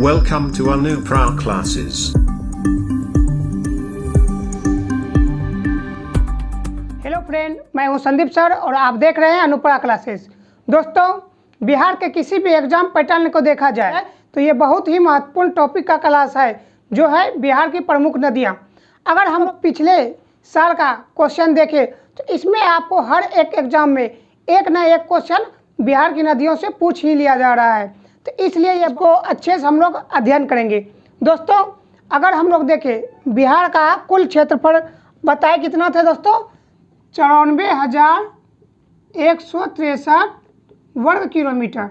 Welcome to Anupra classes. Hello friend, मैं हूं Sandeep sir और आप देख रहे हैं अनुप्रा क्लासेस। दोस्तों, बिहार के किसी भी एग्जाम पैटर्न को देखा जाए तो ये बहुत ही महत्वपूर्ण टॉपिक का क्लास है, जो है बिहार की प्रमुख नदियां। अगर हम पिछले साल का क्वेश्चन देखें तो इसमें आपको हर एक एग्जाम में एक न एक क्वेश्चन बिहार की नदियों से पूछ ही लिया जा रहा है, तो इसलिए इसको अच्छे से हम लोग अध्ययन करेंगे। दोस्तों, अगर हम लोग देखें बिहार का कुल क्षेत्रफल बताए कितना थे दोस्तों, 94,163 वर्ग किलोमीटर।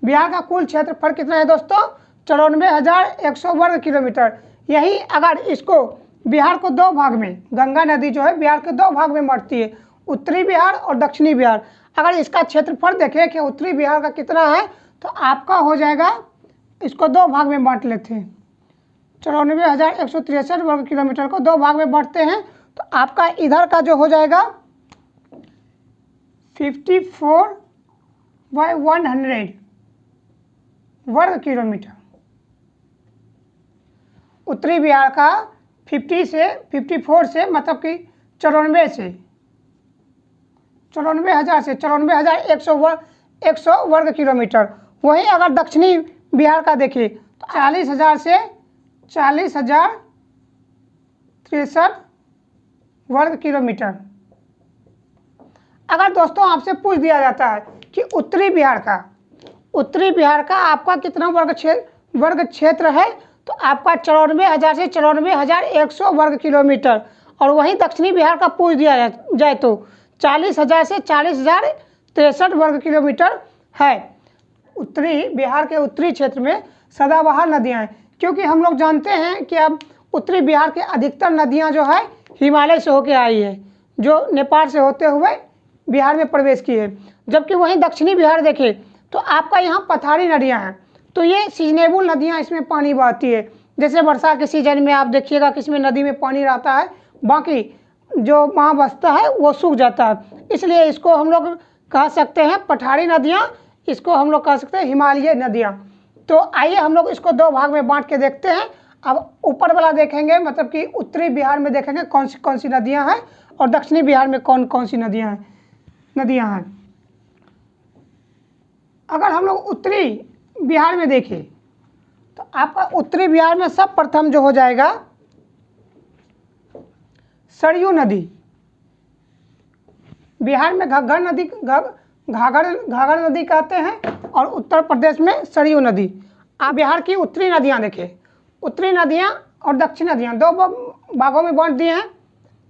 बिहार का कुल क्षेत्रफल कितना है दोस्तों, 94,100 वर्ग किलोमीटर। यही अगर इसको बिहार को दो भाग में, गंगा नदी जो है बिहार के दो भाग में बांटती है, उत्तरी बिहार और दक्षिणी बिहार। अगर इसका क्षेत्रफल देखें कि उत्तरी बिहार का कितना है तो आपका हो जाएगा, इसको दो भाग में बांट लेते हैं। 94,163 वर्ग किलोमीटर को दो भाग में बांटते हैं तो आपका इधर का जो हो जाएगा 54/100 वर्ग किलोमीटर। उत्तरी बिहार का 50 से 54 से मतलब कि 94 से 94,000 से 94,100 वर्ग किलोमीटर। वहीं अगर दक्षिणी बिहार का देखें तो 40,000 से 40,063 वर्ग किलोमीटर। अगर दोस्तों आपसे पूछ दिया जाता है कि उत्तरी बिहार का आपका कितना वर्ग क्षेत्र है तो आपका 94,000 से 94,100 वर्ग किलोमीटर। और वहीं दक्षिणी बिहार का पूछ दिया जाए तो 40,000 से 40,063 वर्ग किलोमीटर है। उत्तरी बिहार के उत्तरी क्षेत्र में सदाबहार नदियां हैं, क्योंकि हम लोग जानते हैं कि अब उत्तरी बिहार के अधिकतर नदियां जो है हिमालय से होकर आई है, जो नेपाल से होते हुए बिहार में प्रवेश की है। जबकि वहीं दक्षिणी बिहार देखें तो आपका यहाँ पठारी नदियाँ हैं, तो ये सीजनेबल नदियाँ इसमें पानी बहती है। जैसे वर्षा के सीजन में आप देखिएगा कि इसमें नदी में पानी रहता है, बाकी जो वहाँ बसता है वो सूख जाता है, इसलिए इसको हम लोग कह सकते हैं पठारी नदियाँ, इसको हम लोग कह सकते हैं हिमालयी नदियाँ। तो आइए हम लोग इसको दो भाग में बांट के देखते हैं। अब ऊपर वाला देखेंगे, मतलब कि उत्तरी बिहार में देखेंगे कौन सी नदियाँ हैं और दक्षिणी बिहार में कौन सी नदियाँ हैं। अगर हम लोग उत्तरी बिहार में देखें तो आपका उत्तरी बिहार में सब प्रथम जो हो जाएगा सरयू नदी। बिहार में घाघर नदी कहते हैं और उत्तर प्रदेश में सरयू नदी। आप बिहार की उत्तरी नदियां देखें, उत्तरी नदियां और दक्षिण नदियां दो भागों में बांट दिए हैं।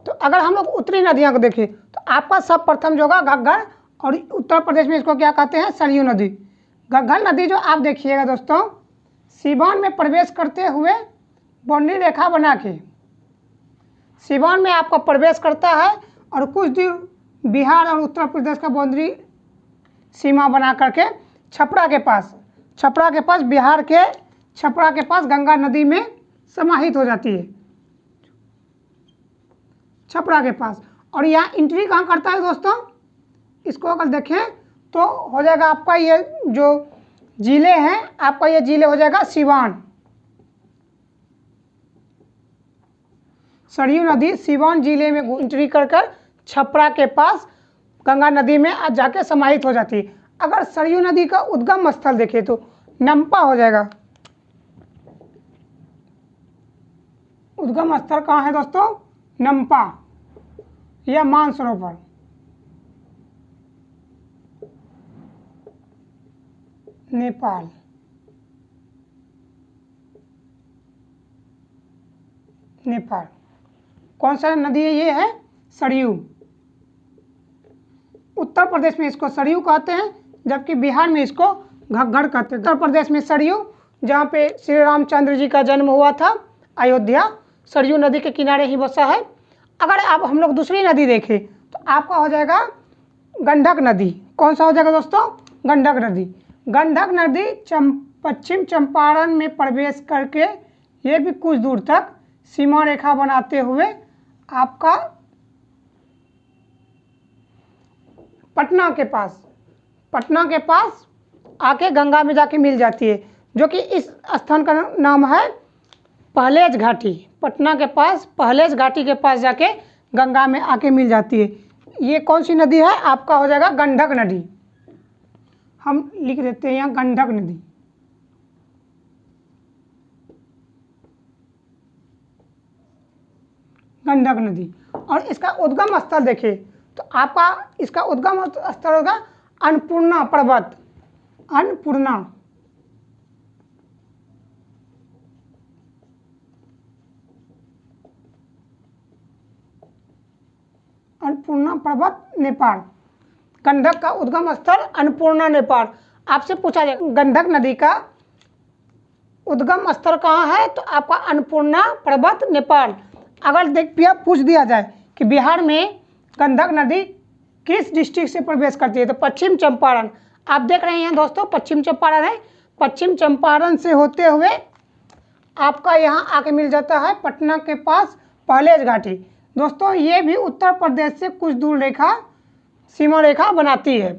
तो अगर हम लोग उत्तरी नदियां को देखें तो आपका सब प्रथम जो होगा घग्गर, और उत्तर प्रदेश में इसको क्या कहते हैं, सरयू नदी। घग्गर नदी जो आप देखिएगा दोस्तों, सीवान में प्रवेश करते हुए बाउंड्री रेखा बना के सीवान में आपका प्रवेश करता है और कुछ दूर बिहार और उत्तर प्रदेश का बाउंड्री सीमा बना करके छपरा के पास बिहार के छपरा के पास गंगा नदी में समाहित हो जाती है, छपरा के पास। और यहाँ एंट्री कहाँ करता है दोस्तों, इसको अगर देखें तो हो जाएगा आपका ये जो जिले हैं, आपका ये जिले हो जाएगा सीवान। सरयू नदी सीवान जिले में एंट्री कर छपरा के पास गंगा नदी में जाके समाहित हो जाती है। अगर सरयू नदी का उद्गम स्थल देखें तो नमपा हो जाएगा। उद्गम स्थल कहाँ है दोस्तों, नमपा या मानसरोवर। नेपाल। कौन सा नदी है, ये है सरयू। उत्तर प्रदेश में इसको सरयू कहते हैं, जबकि बिहार में इसको घग्गर कहते हैं। उत्तर प्रदेश में सरयू, जहाँ पे श्री रामचंद्र जी का जन्म हुआ था, अयोध्या, सरयू नदी के किनारे ही बसा है। अगर आप हम लोग दूसरी नदी देखें तो आपका हो जाएगा गंडक नदी। कौन सा हो जाएगा दोस्तों, गंडक नदी। गंडक नदी पश्चिम चंपारण में प्रवेश करके ये भी कुछ दूर तक सीमा रेखा बनाते हुए आपका पटना के पास आके गंगा में जाके मिल जाती है, जो कि इस स्थान का नाम है पहलेज घाटी। पटना के पास पहलेज घाटी के पास जाके गंगा में आके मिल जाती है। ये कौन सी नदी है? आपका हो जाएगा गंडक नदी। हम लिख देते हैं यहाँ गंडक नदी। गंडक नदी। और इसका उद्गम स्थल देखिए तो आपका इसका उद्गम स्थल होगा अन्नपूर्णा पर्वत। अन्नपूर्णा अन्नपूर्णा पर्वत नेपाल। गंडक का उद्गम स्थल अन्नपूर्णा नेपाल। आपसे पूछा जाए गंडक नदी का उद्गम स्थल कहाँ है, तो आपका अन्नपूर्णा पर्वत नेपाल। अगर पूछ दिया जाए कि बिहार में गंडक नदी किस डिस्ट्रिक्ट से प्रवेश करती है, तो पश्चिम चंपारण। आप देख रहे हैं दोस्तों, पश्चिम चंपारण है। पश्चिम चंपारण से होते हुए आपका यहाँ आके मिल जाता है पटना के पास पहलेज घाटी। दोस्तों ये भी उत्तर प्रदेश से कुछ दूर रेखा सीमा रेखा बनाती है।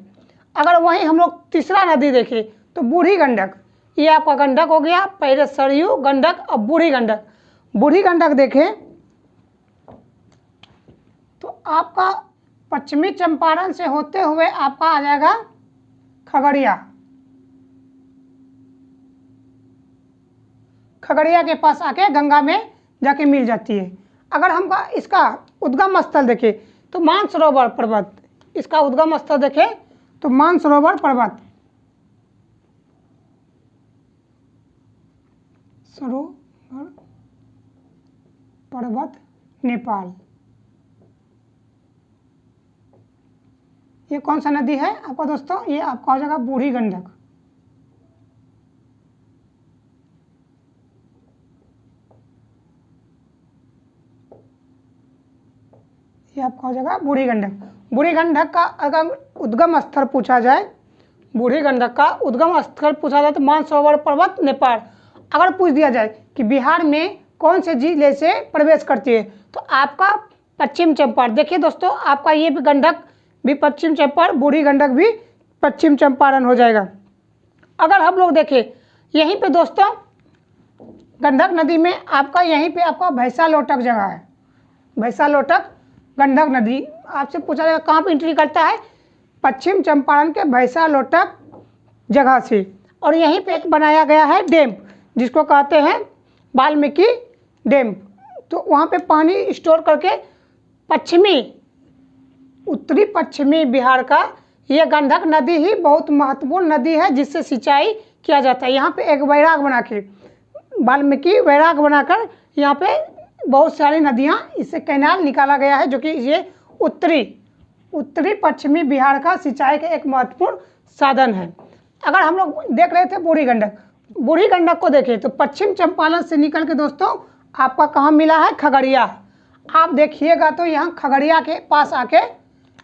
अगर वहीं हम लोग तीसरा नदी देखें तो बूढ़ी गंडक। ये आपका गंडक हो गया, पहले सरयू, गंडक, अब बूढ़ी गंडक। बूढ़ी गंडक देखें तो आपका पश्चिमी चंपारण से होते हुए आपका आ जाएगा खगड़िया। खगड़िया के पास आके गंगा में जाके मिल जाती है। अगर हम इसका उद्गम स्थल देखें तो मानसरोवर पर्वत। इसका उद्गम स्थल देखें तो मानसरोवर पर्वत। सरोवर पर्वत नेपाल। ये कौन सा नदी है आपका दोस्तों? ये आपका हो जाएगा बूढ़ी गंडक। ये आपका हो जाएगा बूढ़ी गंडक। बूढ़ी गंडक का अगर उद्गम स्थल पूछा जाए, बूढ़ी गंडक का उद्गम स्थल पूछा जाए तो मानसरोवर पर्वत नेपाल। अगर पूछ दिया जाए कि बिहार में कौन से जिले से प्रवेश करती है, तो आपका पश्चिम चंपारण। देखिए दोस्तों, आपका ये भी गंडक भी पश्चिम चंपारण, बूढ़ी गंडक भी पश्चिम चंपारण हो जाएगा। अगर हम लोग देखें यहीं पे दोस्तों गंडक नदी में आपका यहीं पे आपका भैंसा लोटक जगह है। भैंसा लोटक गंडक नदी। आपसे पूछा जाएगा कहाँ पे एंट्री करता है? पश्चिम चंपारण के भैंसा लोटक जगह से। और यहीं पे एक बनाया गया है डैम, जिसको कहते हैं वाल्मीकि डैम। तो वहाँ पे पानी स्टोर करके उत्तरी पश्चिमी बिहार का ये गंडक नदी ही बहुत महत्वपूर्ण नदी है, जिससे सिंचाई किया जाता है। यहाँ पे एक बैराग बना के, वाल्मीकि बैराग बनाकर यहाँ पे बहुत सारी नदियाँ, इससे कैनाल निकाला गया है, जो कि ये उत्तरी पश्चिमी बिहार का सिंचाई का एक महत्वपूर्ण साधन है। अगर हम लोग देख रहे थे बूढ़ी गंडक, बूढ़ी गंडक को देखें तो पश्चिम चंपारण से निकल के दोस्तों आपका कहाँ मिला है? खगड़िया। आप देखिएगा तो यहाँ खगड़िया के पास आके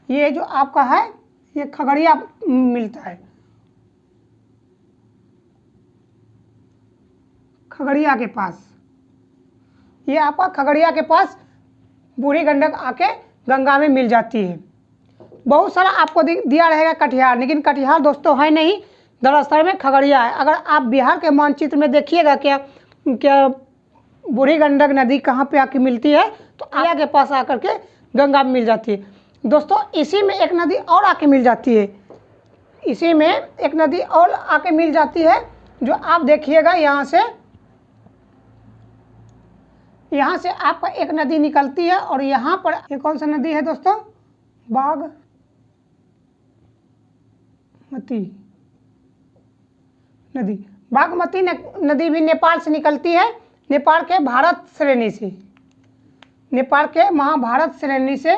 ये जो आपका है ये खगड़िया मिलता है। खगड़िया के पास ये आपका खगड़िया के पास बूढ़ी गंडक आके गंगा में मिल जाती है। बहुत सारा आपको दिया रहेगा कटिहार, लेकिन कटिहार दोस्तों है नहीं, दरअसल में खगड़िया है। अगर आप बिहार के मानचित्र में देखिएगा क्या बूढ़ी गंडक नदी कहाँ पे आके मिलती है, तो आया के पास आकर के गंगा में मिल जाती है। दोस्तों इसी में एक नदी और आके मिल जाती है, इसी में एक नदी और आके मिल जाती है, जो आप देखिएगा यहाँ से आपका एक नदी निकलती है। और यहाँ पर ये कौन सा नदी है दोस्तों? बागमती नदी। बागमती नदी भी नेपाल से निकलती है, नेपाल के भारत श्रेणी से, नेपाल के महाभारत श्रेणी से।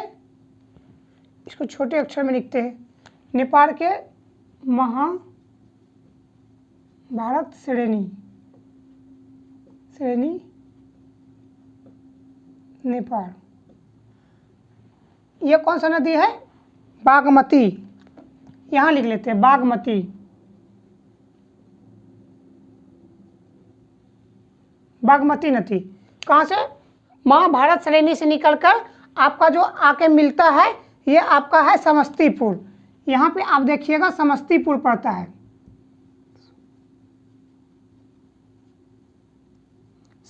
इसको छोटे अक्षर में लिखते हैं, नेपाल के महाभारत श्रेणी नेपाल। ये कौन सा नदी है? बागमती। यहाँ लिख लेते हैं बागमती। बागमती नदी कहाँ से? महाभारत श्रेणी से निकलकर आपका जो आके मिलता है ये आपका है समस्तीपुर। यहाँ पे आप देखिएगा समस्तीपुर पड़ता है।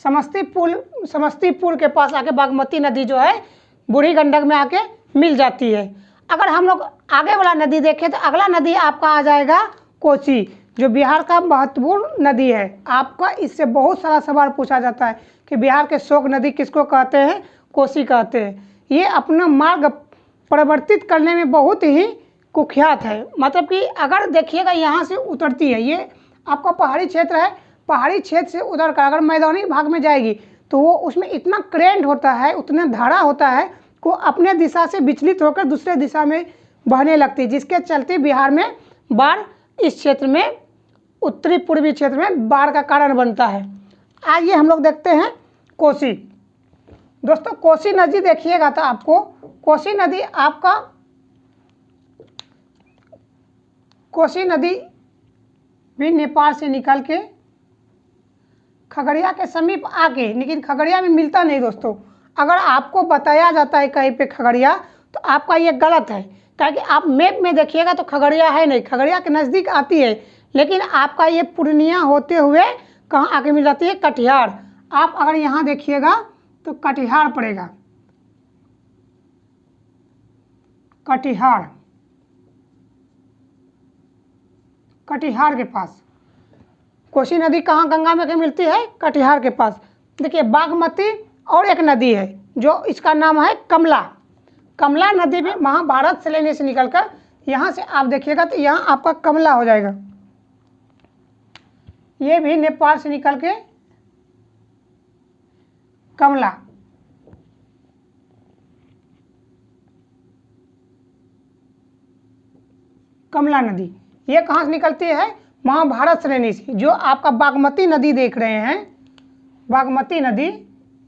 समस्तीपुर के पास आके बागमती नदी जो है बूढ़ी गंडक में आके मिल जाती है। अगर हम लोग आगे वाला नदी देखें तो अगला नदी आपका आ जाएगा कोसी, जो बिहार का महत्वपूर्ण नदी है। आपका इससे बहुत सारा सवाल पूछा जाता है कि बिहार के शोक नदी किसको कहते हैं, कोसी कहते हैं। ये अपना मार्ग परिवर्तित करने में बहुत ही कुख्यात है। मतलब कि अगर देखिएगा यहाँ से उतरती है, ये आपका पहाड़ी क्षेत्र है, पहाड़ी क्षेत्र से उतर कर अगर मैदानी भाग में जाएगी तो वो उसमें इतना करेंट होता है, उतना धारा होता है को अपने दिशा से विचलित होकर दूसरे दिशा में बहने लगती है, जिसके चलते बिहार में बाढ़, इस क्षेत्र में उत्तरी पूर्वी क्षेत्र में बाढ़ का कारण बनता है। आइए हम लोग देखते हैं कोसी। दोस्तों कोसी नदी देखिएगा तो आपको कोसी नदी भी नेपाल से निकल के खगड़िया के समीप आके, लेकिन खगड़िया में मिलता नहीं दोस्तों। अगर आपको बताया जाता है कहीं पे खगड़िया तो आपका ये गलत है, क्योंकि आप मैप में देखिएगा तो खगड़िया है नहीं, खगड़िया के नज़दीक आती है, लेकिन आपका ये पूर्णिया होते हुए कहाँ आके मिल जाती है, कटिहार। आप अगर यहाँ देखिएगा तो कटिहार पड़ेगा, कटिहार के पास कोसी नदी कहाँ गंगा में मिलती है, कटिहार के पास। देखिए बागमती और एक नदी है जो इसका नाम है कमला नदी भी महाभारत से लेने से निकलकर यहाँ से आप देखिएगा तो यहाँ आपका कमला हो जाएगा। ये भी नेपाल से निकल के कमला नदी ये कहाँ से निकलती है, महाभारत श्रेणी से। जो आपका बागमती नदी देख रहे हैं, बागमती नदी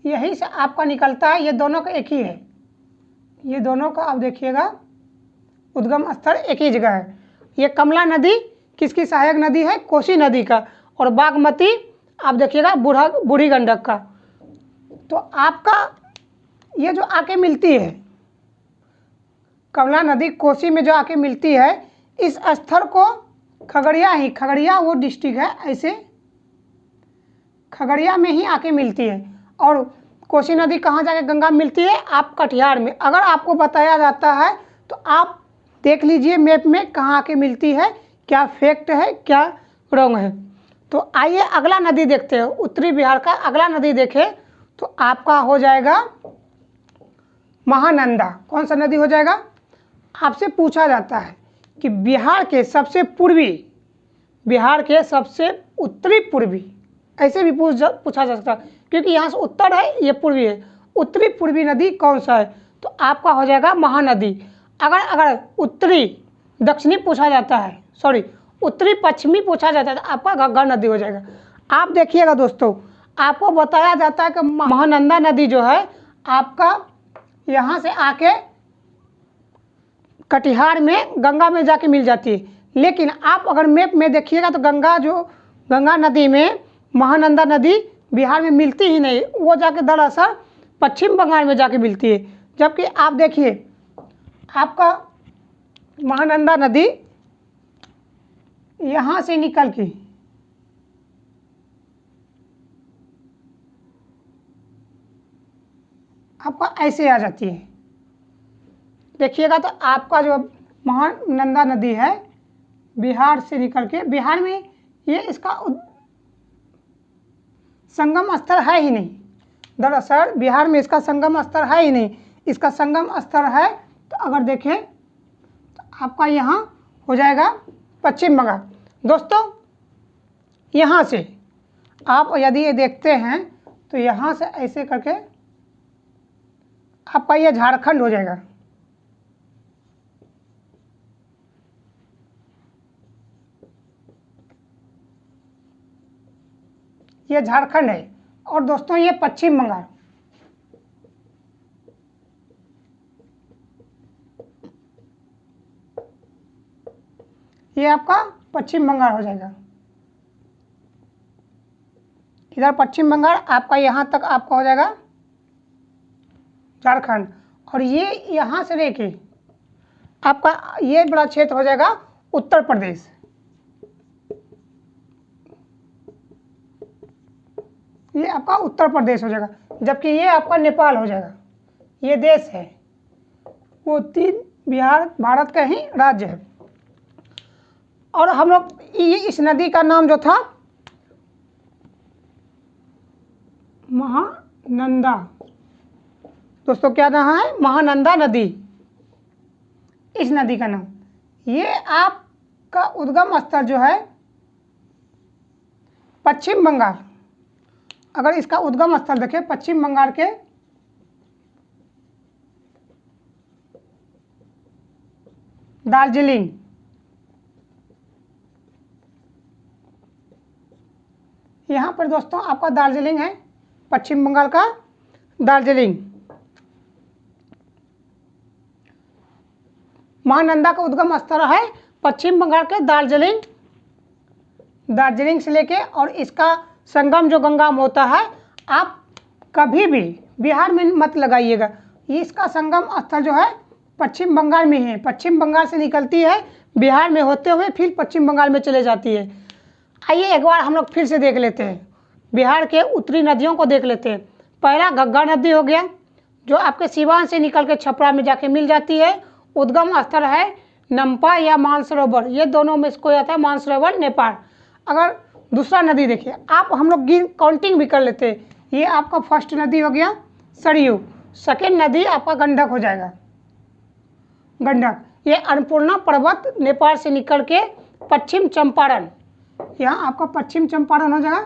यहीं से आपका निकलता है। ये दोनों का एक ही है, ये दोनों का आप देखिएगा उद्गम स्थल एक ही जगह है। ये कमला नदी किसकी सहायक नदी है, कोसी नदी का, और बागमती आप देखिएगा बूढ़ी गंडक का। तो आपका ये जो आके मिलती है कमला नदी कोसी में जो आके मिलती है, इस स्थल को खगड़िया वो डिस्ट्रिक्ट है, ऐसे खगड़िया में ही आके मिलती है। और कोसी नदी कहाँ जाके गंगा में मिलती है, आप कटिहार में। अगर आपको बताया जाता है तो आप देख लीजिए मैप में कहाँ आके मिलती है, क्या फैक्ट है क्या रॉन्ग है। तो आइए अगला नदी देखते हैं, उत्तरी बिहार का अगला नदी देखें तो आपका हो जाएगा महानंदा। कौन सा नदी हो जाएगा, आपसे पूछा जाता है कि बिहार के सबसे उत्तरी पूर्वी, ऐसे भी पूछा जा सकता है, क्योंकि यहाँ से उत्तर है, ये पूर्वी है। उत्तरी पूर्वी नदी कौन सा है, तो आपका हो जाएगा महानदी। अगर उत्तरी दक्षिणी पूछा जाता है, सॉरी उत्तरी पश्चिमी पूछा जाता है तो आपका घग्गर नदी हो जाएगा। आप देखिएगा दोस्तों, आपको बताया जाता है कि महानंदा नदी जो है आपका यहाँ से आके कटिहार में गंगा में जाके मिल जाती है, लेकिन आप अगर मैप में देखिएगा तो गंगा नदी में महानंदा नदी बिहार में मिलती ही नहीं, वो जाके दरअसल पश्चिम बंगाल में जाके मिलती है। जबकि आप देखिए आपका महानंदा नदी यहाँ से निकल के आपका ऐसे आ जाती है। देखिएगा तो आपका जो महानंदा नदी है बिहार से निकल के, बिहार में ये इसका संगम स्थल है ही नहीं। दरअसल बिहार में इसका संगम स्थल है ही नहीं, इसका संगम स्थल है तो अगर देखें तो आपका यहाँ हो जाएगा पश्चिम बंगाल। दोस्तों यहाँ से आप यदि ये देखते हैं तो यहाँ से ऐसे करके आपका ये झारखंड हो जाएगा। ये झारखंड है और दोस्तों ये पश्चिम बंगाल, ये आपका पश्चिम बंगाल हो जाएगा। इधर पश्चिम बंगाल आपका यहाँ तक आपका हो जाएगा झारखंड, और ये यहाँ से लेके आपका ये बड़ा क्षेत्र हो जाएगा उत्तर प्रदेश। ये आपका उत्तर प्रदेश हो जाएगा, जबकि ये आपका नेपाल हो जाएगा। ये देश है, वो 3 बिहार भारत का ही राज्य है। और हम लोग इस नदी का नाम जो था महानंदा, दोस्तों क्या नाम है? महानंदा नदी, इस नदी का नाम। ये आपका उद्गम स्थल जो है पश्चिम बंगाल, अगर इसका उद्गम स्थल देखें पश्चिम बंगाल के दार्जिलिंग, यहाँ पर दोस्तों आपका दार्जिलिंग है, पश्चिम बंगाल का दार्जिलिंग। महानंदा का उद्गम स्थल है पश्चिम बंगाल के दार्जिलिंग, दार्जिलिंग से लेके, और इसका संगम जो गंगा में होता है, आप कभी भी बिहार में मत लगाइएगा, इसका संगम स्थल जो है पश्चिम बंगाल में है। पश्चिम बंगाल से निकलती है, बिहार में होते हुए फिर पश्चिम बंगाल में चले जाती है। आइए एक बार हम लोग फिर से देख लेते हैं, बिहार के उत्तरी नदियों को देख लेते हैं। पहला घग्गर नदी हो गया, जो आपके सिवान से निकल के छपरा में जाके मिल जाती है। उद्गम स्थल है नम्पा या मानसरोवर, ये दोनों में इसको आता है मानसरोवर, नेपाल। अगर दूसरा नदी देखिए आप, हम लोग काउंटिंग भी कर लेते हैं। ये आपका फर्स्ट नदी हो गया सरयू, सेकेंड नदी आपका गंडक हो जाएगा, गंडक। ये अन्नपूर्णा पर्वत नेपाल से निकल के पश्चिम चंपारण, यहाँ आपका पश्चिम चंपारण हो जाएगा,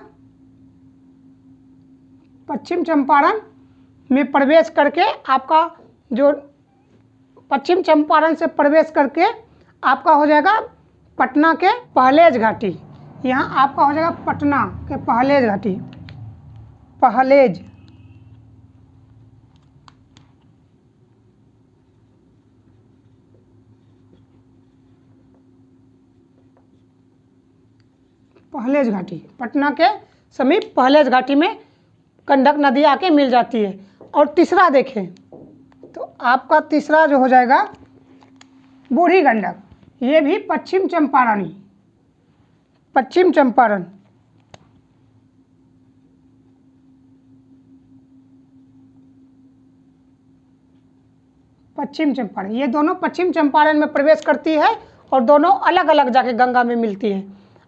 पश्चिम चंपारण में प्रवेश करके आपका जो पश्चिम चंपारण से प्रवेश करके आपका हो जाएगा पटना के पहलेज घाटी। यहाँ आपका हो जाएगा पटना के पहलेज घाटी, पहलेज। पहलेज घाटी, पटना के समीप पहलेज घाटी में गंडक नदी आके मिल जाती है। और तीसरा देखें तो आपका तीसरा जो हो जाएगा बूढ़ी गंडक, ये भी पश्चिम चंपारण, पश्चिम चंपारण। पश्चिम चंपारण, ये दोनों पश्चिम चंपारण में प्रवेश करती है और दोनों अलग अलग जाके गंगा में मिलती है।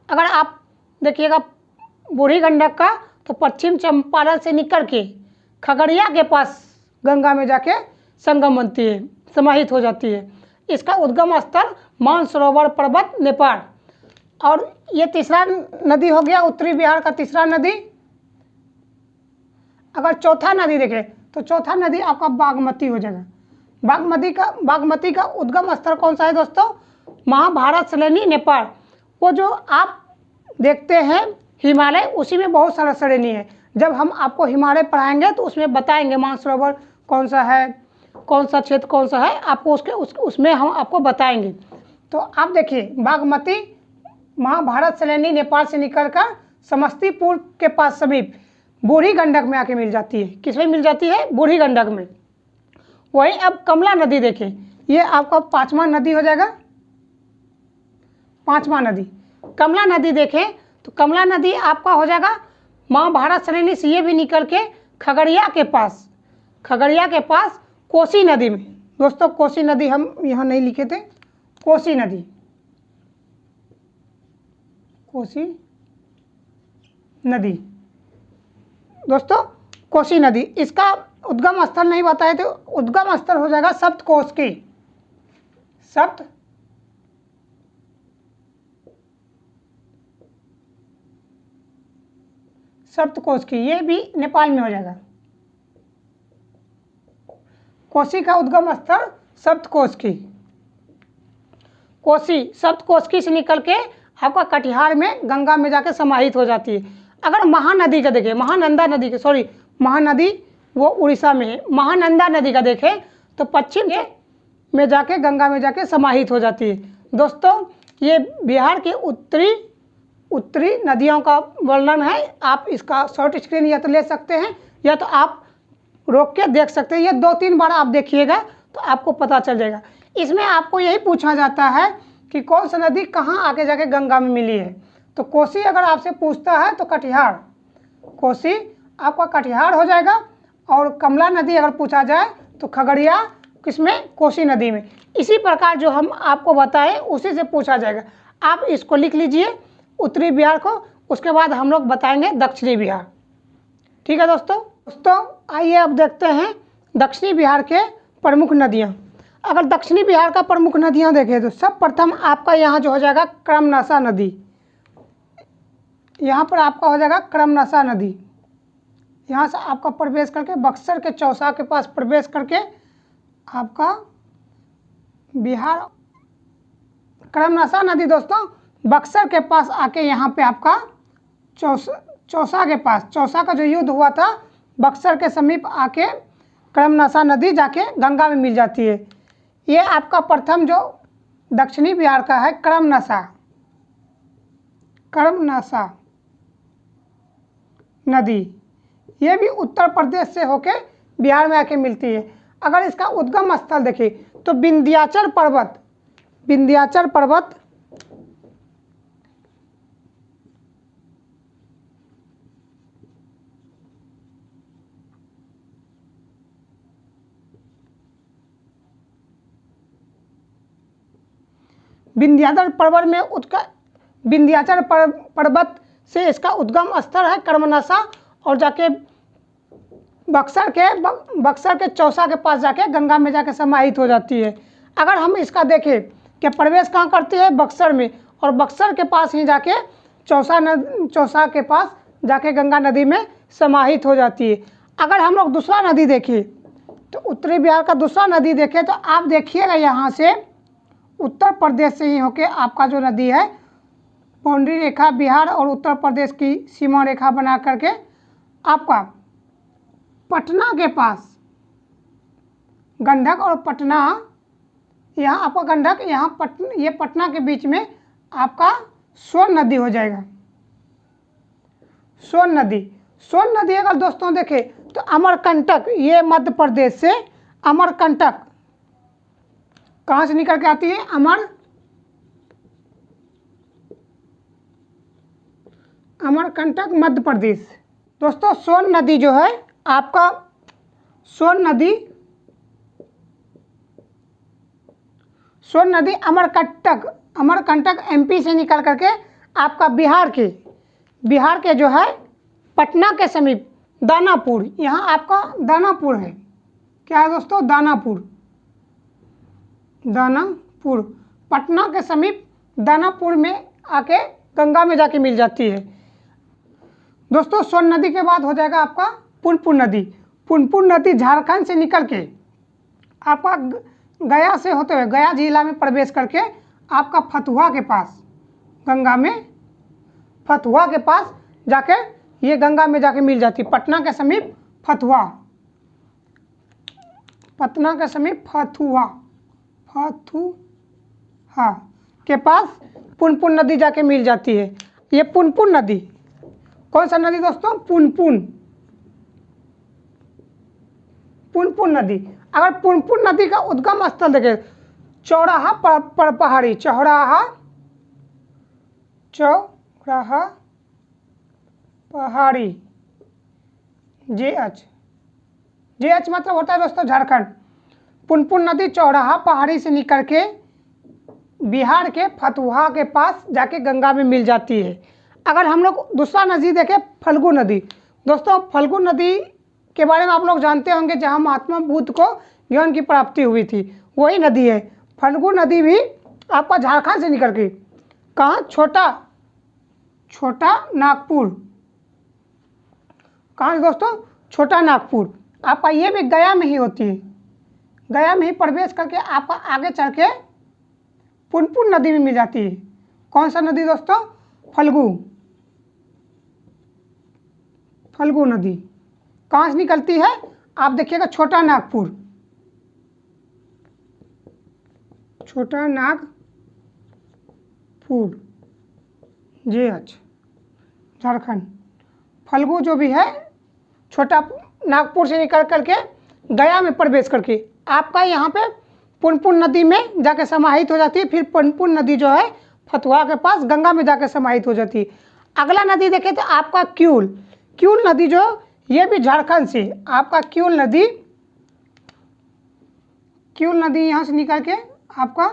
अगर आप देखिएगा बूढ़ी गंडक का, तो पश्चिम चंपारण से निकल के खगड़िया के पास गंगा में जाके संगम बनती है, समाहित हो जाती है। इसका उद्गम स्थल मानसरोवर पर्वत, नेपाल। और ये तीसरा नदी हो गया उत्तरी बिहार का तीसरा नदी। अगर चौथा नदी देखें तो चौथा नदी आपका बागमती हो जाएगा। बागमती का उद्गम स्थल कौन सा है दोस्तों? महाभारत श्रेणी, नेपाल। वो जो आप देखते हैं हिमालय, उसी में बहुत सारा श्रेणी है। जब हम आपको हिमालय पढ़ाएंगे तो उसमें बताएंगे मानसरोवर कौन सा है, कौन सा क्षेत्र कौन सा है, आपको उसमें हम आपको बताएंगे। तो आप देखिए बागमती महाभारत श्रेणी नेपाल से निकलकर समस्तीपुर के पास समीप बूढ़ी गंडक में आके मिल जाती है। किसमें मिल जाती है? बूढ़ी गंडक में। वहीं अब कमला नदी देखें, ये आपका पांचवा नदी हो जाएगा, पांचवा नदी। कमला नदी देखें तो कमला नदी आपका हो जाएगा महाभारत श्रेणी से, ये भी निकल के खगड़िया के पास कोसी नदी में। दोस्तों कोसी नदी हम यहाँ नहीं लिखे थे, कोसी नदी, कोसी नदी दोस्तों, कोसी नदी। इसका उद्गम स्थल नहीं बताए थे, उद्गम स्थल हो जाएगा सप्तकोशी, सप्तकोशी, ये भी नेपाल में हो जाएगा। कोसी का उद्गम स्थल सप्तकोशी, कोसी सप्तकोशी से निकल के आपका कटिहार में गंगा में जाके समाहित हो जाती है। अगर महानदी का देखें, महानदी वो उड़ीसा में है। महानंदा नदी का देखें तो पश्चिम में जाके गंगा में जाके समाहित हो जाती है। दोस्तों ये बिहार के उत्तरी नदियों का वर्णन है। आप इसका शॉर्ट स्क्रीन या तो ले सकते हैं या तो आप रोक के देख सकते हैं। ये 2-3 बार आप देखिएगा तो आपको पता चल जाएगा। इसमें आपको यही पूछा जाता है कि कौन सा नदी कहाँ आके जाके गंगा में मिली है। तो कोसी अगर आपसे पूछता है तो कटिहार कोसी, आपका कटिहार हो जाएगा, और कमला नदी अगर पूछा जाए तो खगड़िया किसमें, कोसी नदी में। इसी प्रकार जो हम आपको बताएं उसी से पूछा जाएगा। आप इसको लिख लीजिए उत्तरी बिहार को, उसके बाद हम लोग बताएंगे दक्षिणी बिहार। ठीक है दोस्तों। आइए अब देखते हैं दक्षिणी बिहार के प्रमुख नदियाँ। अगर दक्षिणी बिहार का प्रमुख नदियाँ देखें तो सब प्रथम आपका यहाँ जो हो जाएगा क्रमनासा नदी। यहाँ पर आपका हो जाएगा क्रमनासा नदी। यहाँ से आपका प्रवेश करके बक्सर के चौसा के पास प्रवेश करके आपका बिहार, क्रमनासा नदी दोस्तों बक्सर के पास आके यहाँ पे आपका चौसा के पास, चौसा का जो युद्ध हुआ था बक्सर के समीप आके क्रमनासा नदी जाके गंगा में मिल जाती है। ये आपका प्रथम जो दक्षिणी बिहार का है क्रमनासा नदी, ये भी उत्तर प्रदेश से होके बिहार में आके मिलती है। अगर इसका उद्गम स्थल देखें तो विंध्याचल पर्वत विंध्याचल पर्वत से इसका उद्गम स्थल है क्रमनासा, और जाके बक्सर के चौसा के पास जाके गंगा में जाके समाहित हो जाती है। अगर हम इसका देखें कि प्रवेश कहाँ करती है, बक्सर में, और बक्सर के पास ही जाके चौसा के पास जाके गंगा नदी में समाहित हो जाती है। अगर हम लोग दूसरा नदी देखें तो उत्तरी बिहार का दूसरा नदी देखें तो आप देखिएगा यहाँ से उत्तर प्रदेश से ही होके आपका जो नदी है बाउंड्री रेखा बिहार और उत्तर प्रदेश की सीमा रेखा बना करके आपका पटना के पास, गंडक और पटना, यहाँ आपका गंडक, ये पटना के बीच में आपका सोन नदी हो जाएगा। सोन नदी अगर दोस्तों देखें तो अमरकंटक, ये मध्य प्रदेश से अमरकंटक कहाँ से निकल के आती है, अमरकंटक मध्य प्रदेश। दोस्तों सोन नदी जो है आपका, सोन नदी अमरकंटक एमपी से निकल करके आपका बिहार के जो है पटना के समीप दानापुर, यहाँ आपका दानापुर है। क्या है दोस्तों, दानापुर पटना के समीप दानापुर में आके गंगा में जाके मिल जाती है। दोस्तों सोन नदी के बाद हो जाएगा आपका पुनपुन नदी झारखंड से निकल के आपका गया से होते हुए गया जिला में प्रवेश करके आपका फतुहा के पास, गंगा में फतुहा के पास जाके ये गंगा में जाके मिल जाती है। पटना के समीप फतुहा के पास पुनपुन नदी जाके मिल जाती है। ये पुनपुन नदी, कौन सा नदी दोस्तों, पुनपुन नदी। अगर पुनपुन नदी का उद्गम स्थल देखें चौराहा पहाड़ी, चौराहा पहाड़ी JH मतलब होता है दोस्तों झारखंड। पुनपुन नदी चौराहा पहाड़ी से निकल के बिहार के फतुहा के पास जाके गंगा में मिल जाती है। अगर हम लोग दूसरा नदी देखें फल्गु नदी, दोस्तों फल्गु नदी के बारे में आप लोग जानते होंगे, जहाँ महात्मा बुद्ध को ज्ञान की प्राप्ति हुई थी, वही नदी है। फल्गु नदी भी आपका झारखंड से निकल के कहाँ, छोटा नागपुर, कहाँ है दोस्तों, छोटा नागपुर। आपका ये भी गया में ही होती है, गया में ही प्रवेश करके आपका आगे चल के पुनपुन नदी में मिल जाती है। कौन सा नदी दोस्तों, फल्गु नदी। कहाँ से निकलती है, आप देखिएगा छोटा नागपुर JH झारखंड। फल्गु जो भी है छोटा नागपुर से निकल करके गया में प्रवेश करके आपका यहाँ पे पुनपुन नदी में जाके समाहित हो जाती है। फिर पुनपुन नदी जो है फतुहा के पास गंगा में जाके समाहित हो जाती है। अगला नदी देखें तो आपका क्यूल नदी जो ये भी झारखंड से आपका क्यूल नदी यहाँ से निकल के आपका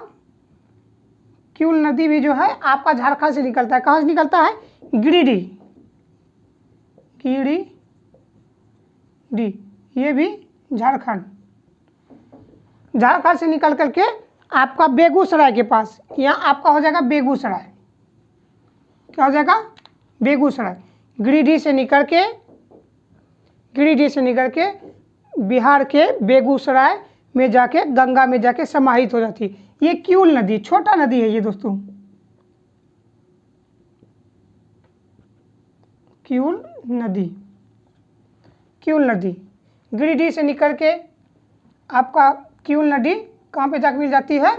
क्यूल नदी भी जो है आपका झारखंड से निकलता है। कहाँ से निकलता है? गिरिडीह, ये भी झारखंड से निकल करके आपका बेगूसराय के पास, यहाँ आपका हो जाएगा बेगूसराय। क्या हो जाएगा? बेगूसराय। गिरिडीह से निकल के बिहार के बेगूसराय में जाके गंगा में जाके समाहित हो जाती है। ये क्यूल नदी छोटा नदी है ये दोस्तों, क्यूल नदी गिरिडीह से निकल के आपका क्यूल नदी कहाँ पे जाके मिल जाती है?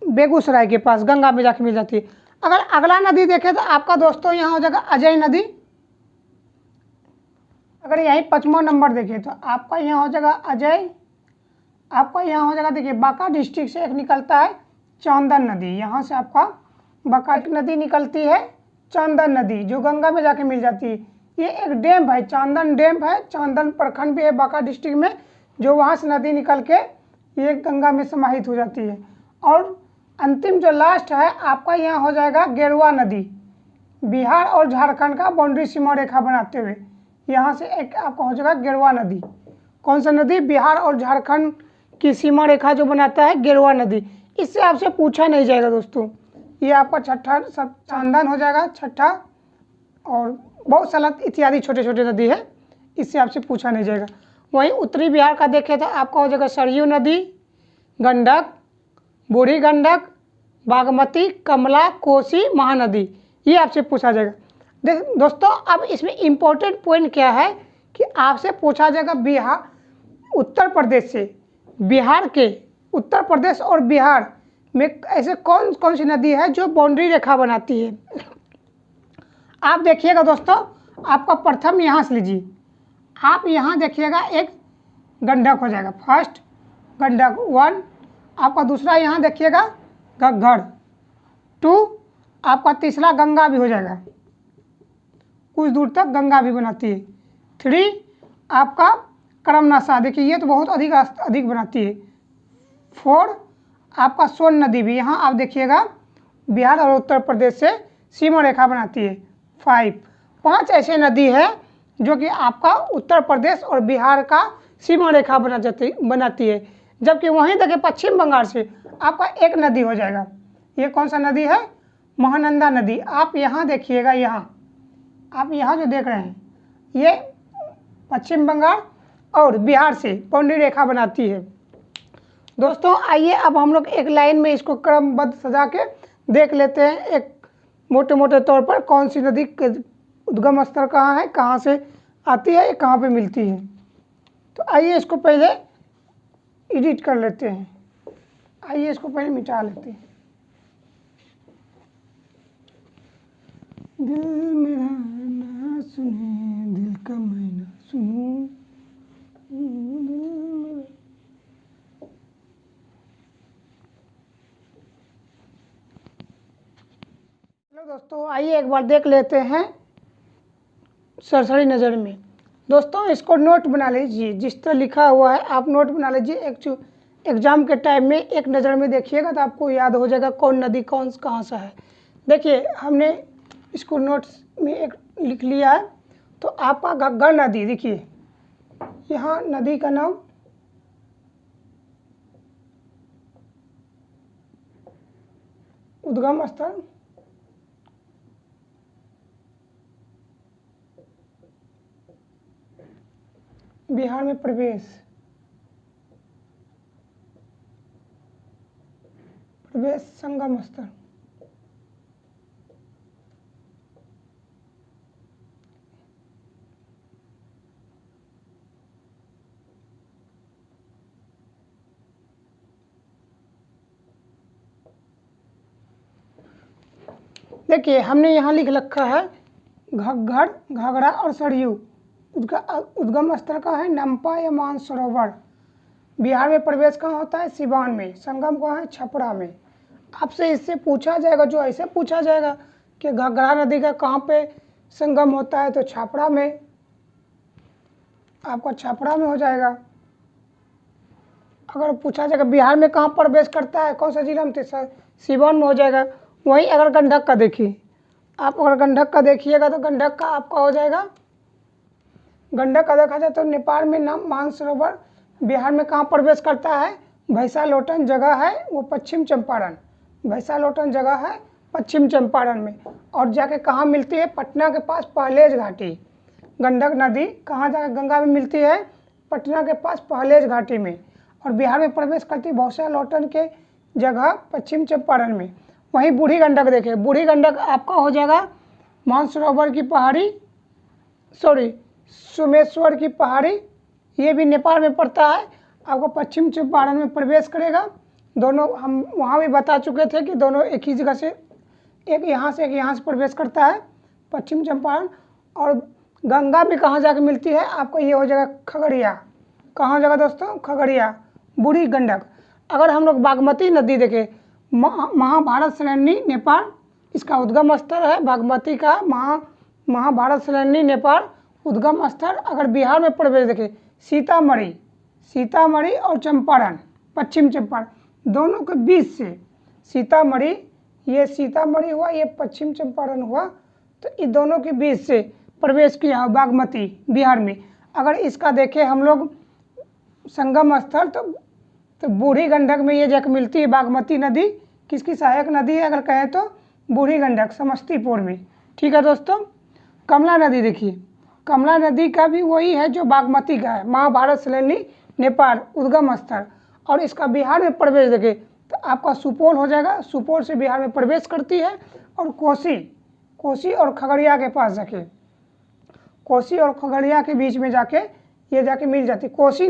बेगूसराय के पास गंगा में जाके मिल जाती है। अगर अगला नदी देखें तो आपका दोस्तों यहाँ हो जाएगा अजय नदी। अगर यहीं 5वां नंबर देखें तो आपका यहाँ हो जाएगा अजय। आपका यहाँ हो जाएगा, देखिए बांका डिस्ट्रिक्ट से एक निकलता है चंदन नदी, यहाँ से आपका बांका नदी निकलती है, चंदन नदी जो गंगा में जाके मिल जाती है। ये एक डैम है, चंदन डैम है, चंदन प्रखंड भी है बांका डिस्ट्रिक्ट में, जो वहाँ से नदी निकल के ये गंगा में समाहित हो जाती है। और अंतिम जो लास्ट है आपका यहाँ हो जाएगा गेरुआ नदी, बिहार और झारखंड का बाउंड्री सीमा रेखा बनाते हुए यहाँ से एक आपका हो जाएगा गेरुआ नदी। कौन सा नदी? बिहार और झारखंड की सीमा रेखा जो बनाता है गेरुआ नदी। इससे आपसे पूछा नहीं जाएगा दोस्तों। ये आपका छठा सब चंदन हो जाएगा छठा, और बहुत सारा इत्यादि छोटे छोटे नदी है, इससे आपसे पूछा नहीं जाएगा। वहीं उत्तरी बिहार का देखें तो आपका हो जाएगा सरयू नदी, गंडक, बूढ़ी गंडक, बागमती, कमला, कोसी, महानदी, ये आपसे पूछा जाएगा। दोस्तों अब इसमें इम्पोर्टेंट पॉइंट क्या है कि आपसे पूछा जाएगा बिहार उत्तर प्रदेश से, बिहार के उत्तर प्रदेश और बिहार में ऐसे कौन कौन सी नदी है जो बाउंड्री रेखा बनाती है। आप देखिएगा दोस्तों, आपका प्रथम यहाँ से लीजिए, आप यहाँ देखिएगा एक गंडक हो जाएगा, फर्स्ट गंडक 1, आपका दूसरा यहाँ देखिएगा घग्घर 2, आपका तीसरा गंगा भी हो जाएगा, कुछ दूर तक गंगा भी बनाती है। 3 आपका करमनासा, देखिए ये तो बहुत अधिक बनाती है। 4 आपका सोन नदी भी, यहाँ आप देखिएगा बिहार और उत्तर प्रदेश से सीमा रेखा बनाती है। 5 ऐसे नदी है जो कि आपका उत्तर प्रदेश और बिहार का सीमा रेखा बनाती है। जबकि वहीं देखिए पश्चिम बंगाल से आपका एक नदी हो जाएगा। ये कौन सा नदी है? महानंदा नदी। आप यहाँ देखिएगा, आप यहाँ जो देख रहे हैं ये पश्चिम बंगाल और बिहार से बाउंड्री रेखा बनाती है। दोस्तों आइए अब हम लोग एक लाइन में इसको क्रमबद्ध सजा के देख लेते हैं, एक मोटे मोटे तौर पर कौन सी नदी उद्गम स्तर कहाँ है, कहाँ से आती है, कहाँ पे मिलती है। तो आइए इसको पहले एडिट कर लेते हैं, आइए इसको पहले मिटा लेते हैं। दिल मेरा ना सुने, दिल का मैं ना सुनूं, चलो दोस्तों आइए एक बार देख लेते हैं सरसरी नज़र में। दोस्तों इसको नोट बना लीजिए, जिस तरह लिखा हुआ है आप नोट बना लीजिए। एग्जाम के टाइम में एक नज़र में देखिएगा तो आपको याद हो जाएगा कौन नदी कौन कहाँ सा है। देखिए हमने इसको नोट्स में एक लिख लिया है। तो आपका घग्घर नदी, देखिए यहाँ नदी का नाम उद्गम स्थल बिहार में प्रवेश संगम स्थल, देखिए हमने यहाँ लिख रखा है घग्घर, घाघरा और सरयू। उद्गम स्थल का है नमपा या मानसरोवर। बिहार में प्रवेश कहाँ होता है? सिवान में। संगम कहाँ है? छपरा में। आपसे इससे पूछा जाएगा, जो ऐसे पूछा जाएगा कि घग्घरा नदी का कहाँ पे संगम होता है, तो छपरा में। आपका छपरा में हो जाएगा। अगर पूछा जाएगा बिहार में कहाँ प्रवेश करता है, कौन सा जिला में, तो सिवान में हो जाएगा। वहीं अगर गंडक का देखिए, आप अगर गंडक का देखिएगा तो गंडक का आपका हो जाएगा, गंडक का देखा जाए तो नेपाल में नाम मानसरोवर। बिहार में कहाँ प्रवेश करता है, भैंसालोटन जगह है वो पश्चिम चंपारण, भैंसालोटन जगह है पश्चिम चंपारण में। और जाके कहाँ मिलती है, पटना के पास पहलेज घाटी। गंडक नदी कहाँ जाकर गंगा में मिलती है, पटना के पास पहलेज घाटी में। और बिहार में प्रवेश करती है भैंसालोटन के जगह पश्चिम चंपारण में। वहीं बूढ़ी गंडक देखें, बूढ़ी गंडक आपका हो जाएगा मानसरोवर की पहाड़ी, सोमेश्वर की पहाड़ी, ये भी नेपाल में पड़ता है। आपको पश्चिम चंपारण में प्रवेश करेगा। दोनों हम वहाँ भी बता चुके थे कि दोनों एक ही जगह से, एक यहाँ से प्रवेश करता है पश्चिम चंपारण। और गंगा भी कहाँ जाके मिलती है आपको, ये हो जाएगा खगड़िया। कहाँ जगह दोस्तों, खगड़िया, बूढ़ी गंडक। अगर हम लोग बागमती नदी देखें, महाभारत सैलानी नेपाल इसका उद्गम स्थल है। बागमती का महाभारत सैलानी नेपाल उद्गम स्थल। अगर बिहार में प्रवेश देखें, सीतामढ़ी और चंपारण, पश्चिम चंपारण, दोनों के बीच से सीतामढ़ी, ये सीतामढ़ी हुआ, ये पश्चिम चंपारण हुआ, तो इन दोनों के बीच से प्रवेश किया बागमती बिहार में। अगर इसका देखें हम लोग संगम स्थल, तो बूढ़ी गंडक में ये जाकर मिलती है बागमती नदी। किसकी सहायक नदी है अगर कहें तो, बूढ़ी गंडक, समस्तीपुर में। ठीक है दोस्तों। कमला नदी देखिए, कमला नदी का भी वही है जो बागमती का है, महाभारत सैलानी नेपाल उद्गम स्थल। और इसका बिहार में प्रवेश देखें तो आपका सुपौल हो जाएगा, सुपौल से बिहार में प्रवेश करती है। और कोसी और खगड़िया के पास जाके, कोसी और खगड़िया के बीच में जाके ये जाके मिल जाती है कोसी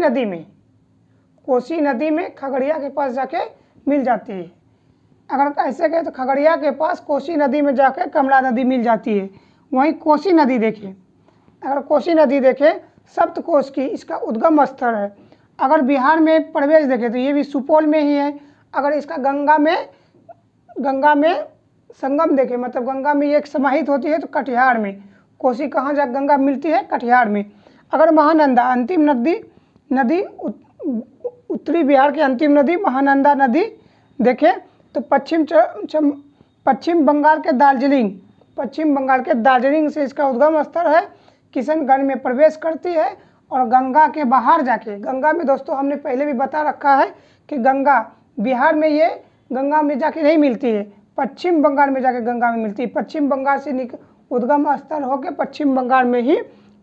नदी में खगड़िया के पास जाके मिल जाती है। अगर ऐसे कहें तो खगड़िया के पास कोसी नदी में जाके कमला नदी मिल जाती है। वहीं कोसी नदी देखें, अगर कोसी नदी देखें सप्तकोश की इसका उद्गम स्थल है। अगर बिहार में प्रवेश देखें तो ये भी सुपौल में ही है। अगर इसका गंगा में संगम देखें, मतलब गंगा में ये समाहित होती है तो कटिहार में। कोसी कहाँ जा गंगा मिलती है, कटिहार में। अगर महानंदा अंतिम नदी उत्तरी बिहार की अंतिम नदी महानंदा नदी देखें तो पश्चिम बंगाल के दार्जिलिंग से इसका उद्गम स्थल है। किशनगंज में प्रवेश करती है। और गंगा के बाहर जाके, गंगा में दोस्तों हमने पहले भी बता रखा है कि गंगा बिहार में ये गंगा में जाके नहीं मिलती है, पश्चिम बंगाल में जाके गंगा में मिलती है। पश्चिम बंगाल से उद्गम स्थल होकर पश्चिम बंगाल में ही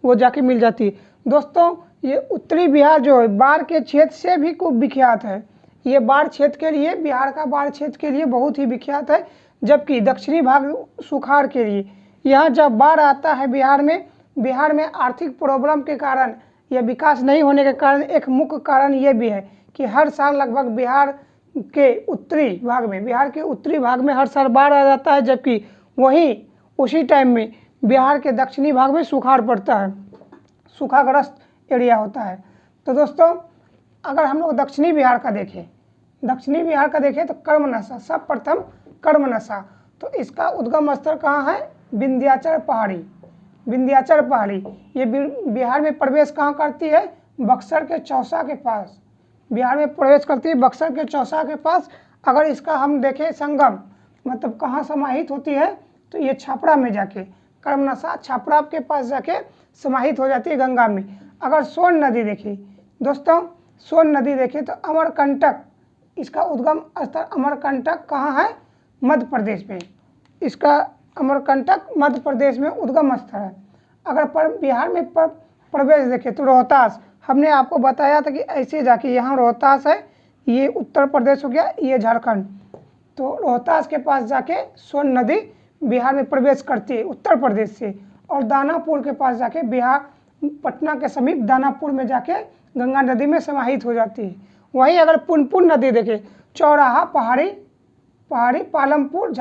वो जाके मिल जाती है। दोस्तों ये उत्तरी बिहार जो है बाढ़ के क्षेत्र से भी खूब विख्यात है। ये बाढ़ क्षेत्र के लिए, बिहार का बाढ़ क्षेत्र के लिए बहुत ही विख्यात है। जबकि दक्षिणी भाग सुखाड़ के लिए, यहाँ जब बाढ़ आता है बिहार में आर्थिक प्रॉब्लम के कारण या विकास नहीं होने के कारण एक मुख्य कारण ये भी है कि हर साल लगभग बिहार के उत्तरी भाग में हर साल बाढ़ आ जाता है। जबकि वहीं उसी टाइम में बिहार के दक्षिणी भाग में सुखाड़ पड़ता है, सूखाग्रस्त एरिया होता है। तो दोस्तों अगर हम लोग दक्षिणी बिहार का देखें तो कर्मनसा, सर्वप्रथम कर्मनसा, तो इसका उद्गम स्थल कहाँ है, विंध्याचल पहाड़ी। ये बिहार में प्रवेश कहाँ करती है, बक्सर के चौसा के पास। बिहार में प्रवेश करती है बक्सर के चौसा के पास। अगर इसका हम देखें संगम, मतलब कहाँ समाहित होती है, तो ये छपरा में जाके, कर्मनसा छपरा के पास जाके समाहित हो जाती है गंगा में। अगर सोन नदी देखिए दोस्तों, सोन नदी देखें तो अमरकंटक, इसका उद्गम स्थल अमरकंटक कहाँ है, मध्य प्रदेश में। इसका अमरकंटक मध्य प्रदेश में उद्गम स्थल है। अगर बिहार में प्रवेश देखें तो रोहतास, हमने आपको बताया था कि ऐसे जाके यहाँ रोहतास है, ये उत्तर प्रदेश हो गया, ये झारखंड। तो रोहतास के पास जाके सोन नदी बिहार में प्रवेश करती है उत्तर प्रदेश से। और दानापुर के पास जाके बिहार, पटना के समीप दानापुर में जाके गंगा नदी में समाहित हो जाती है। वहीं अगर पुनपुन नदी देखें, चौराहा पहाड़ी पालमपुर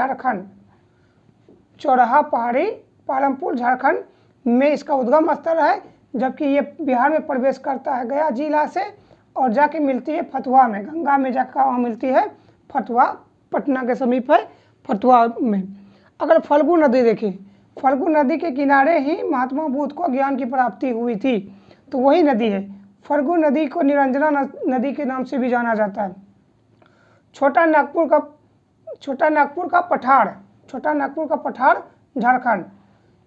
झारखंड में इसका उद्गम स्थल है। जबकि ये बिहार में प्रवेश करता है गया जिला से और जाके मिलती है फतुहा में, गंगा में जाकर वहाँ मिलती है फतुहा, पटना के समीप है फतुहा में। अगर फल्गु नदी देखें, फल्गु नदी के किनारे ही महात्मा बुद्ध को ज्ञान की प्राप्ति हुई थी। तो वही नदी है। फल्गु नदी को निरंजना नदी के नाम से भी जाना जाता है। छोटा नागपुर का पठार झारखंड,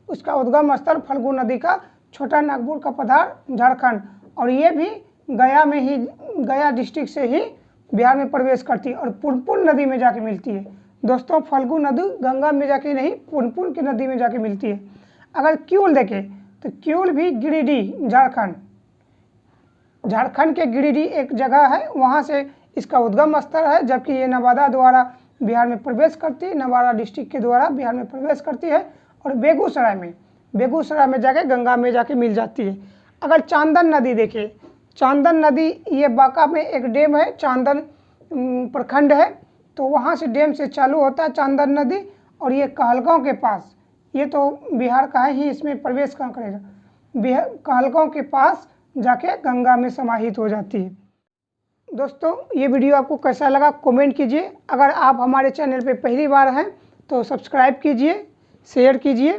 उसका उद्गम स्थल फल्गु नदी का छोटा नागपुर का पठार झारखंड, और ये भी गया डिस्ट्रिक्ट से ही बिहार में प्रवेश करती है और पुनपुन नदी में जाके मिलती है। दोस्तों, फल्गु नदी गंगा में जाके नहीं, पुनपुन की नदी में जाके मिलती है। अगर क्यूल देखें तो क्यूल भी गिरिडीह झारखंड के गिरिडीह एक जगह है, वहाँ से इसका उद्गम स्थल है, जबकि ये नवादा द्वारा बिहार में प्रवेश करती है, नवादा डिस्ट्रिक्ट के द्वारा बिहार में प्रवेश करती है और बेगूसराय में जाके गंगा में जाके मिल जाती है। अगर चांदन नदी देखें, चांदन नदी ये बांका में एक डैम है, चांदन प्रखंड है, तो वहाँ से डैम से चालू होता है चांदन नदी, और ये कहलगांव के पास, ये तो बिहार का है ही, इसमें प्रवेश कहाँ करेगा, कहलगांव के पास जाके गंगा में समाहित हो जाती है। दोस्तों, ये वीडियो आपको कैसा लगा कमेंट कीजिए। अगर आप हमारे चैनल पे पहली बार हैं तो सब्सक्राइब कीजिए, शेयर कीजिए।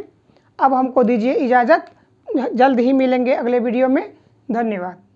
अब हमको दीजिए इजाज़त, जल्द ही मिलेंगे अगले वीडियो में। धन्यवाद।